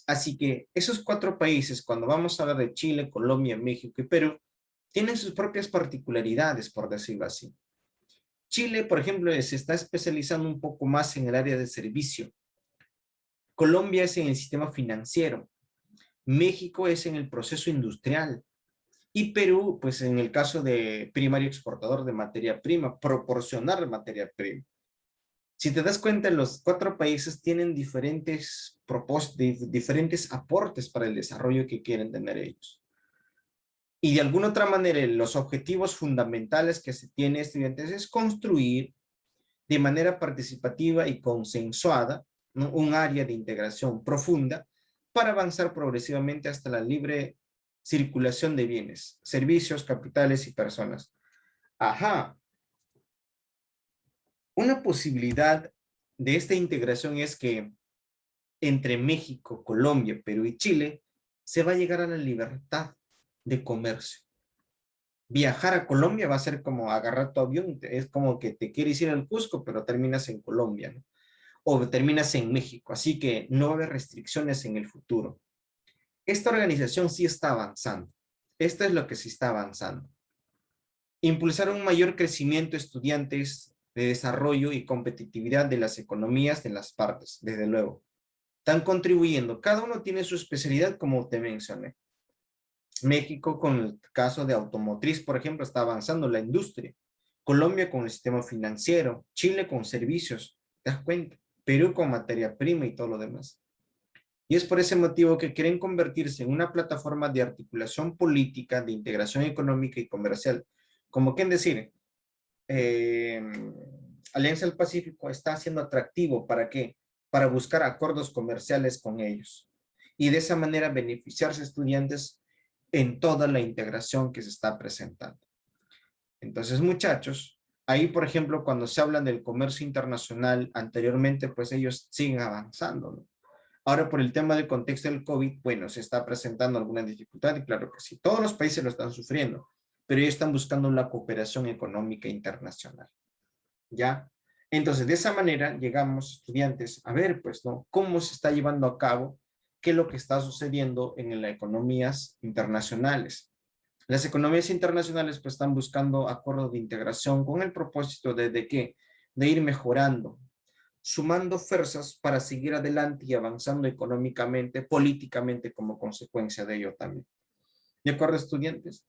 Así que esos 4 países, cuando vamos a hablar de Chile, Colombia, México y Perú, tienen sus propias particularidades, por decirlo así. Chile, por ejemplo, se está especializando un poco más en el área de servicio. Colombia es en el sistema financiero. México es en el proceso industrial. Y Perú, pues en el caso de primario exportador de materia prima, proporcionar materia prima. Si te das cuenta, los 4 países tienen diferentes propósitos, diferentes aportes para el desarrollo que quieren tener ellos. Y de alguna otra manera, los objetivos fundamentales que se tiene, estudiantes, es construir de manera participativa y consensuada, ¿no?, un área de integración profunda para avanzar progresivamente hasta la libre circulación de bienes, servicios, capitales y personas. Ajá. Una posibilidad de esta integración es que entre México, Colombia, Perú y Chile se va a llegar a la libertad de comercio. Viajar a Colombia va a ser como agarrar tu avión, es como que te quieres ir al Cusco, pero terminas en Colombia, ¿no? O terminas en México, así que no va a haber restricciones en el futuro. Esta organización sí está avanzando. Esto es lo que sí está avanzando. Impulsar un mayor crecimiento, estudiantes, de desarrollo y competitividad de las economías de las partes, desde luego. Están contribuyendo. Cada uno tiene su especialidad, como te mencioné. México, con el caso de automotriz, por ejemplo, está avanzando la industria. Colombia con el sistema financiero. Chile con servicios. ¿Te das cuenta? Perú con materia prima y todo lo demás. Y es por ese motivo que quieren convertirse en una plataforma de articulación política, de integración económica y comercial. Como quien decir, Alianza del Pacífico está siendo atractivo. ¿Para qué? Para buscar acuerdos comerciales con ellos. Y de esa manera beneficiarse estudiantes en toda la integración que se está presentando. Entonces, muchachos, ahí, por ejemplo, cuando se habla del comercio internacional, anteriormente, pues ellos siguen avanzando, ¿no? Ahora, por el tema del contexto del COVID, bueno, se está presentando alguna dificultad, y claro que sí, todos los países lo están sufriendo, pero ellos están buscando la cooperación económica internacional, ¿ya? Entonces, de esa manera, llegamos, estudiantes, a ver, pues, ¿no?, cómo se está llevando a cabo, qué es lo que está sucediendo en las economías internacionales. Las economías internacionales, pues, están buscando acuerdos de integración con el propósito ¿de qué? De ir mejorando, sumando fuerzas para seguir adelante y avanzando económicamente, políticamente como consecuencia de ello también. ¿De acuerdo, estudiantes?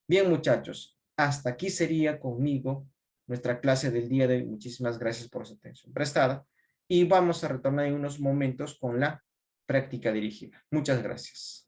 Bien, muchachos, hasta aquí sería conmigo nuestra clase del día de hoy. Muchísimas gracias por su atención prestada y vamos a retornar en unos momentos con la práctica dirigida. Muchas gracias.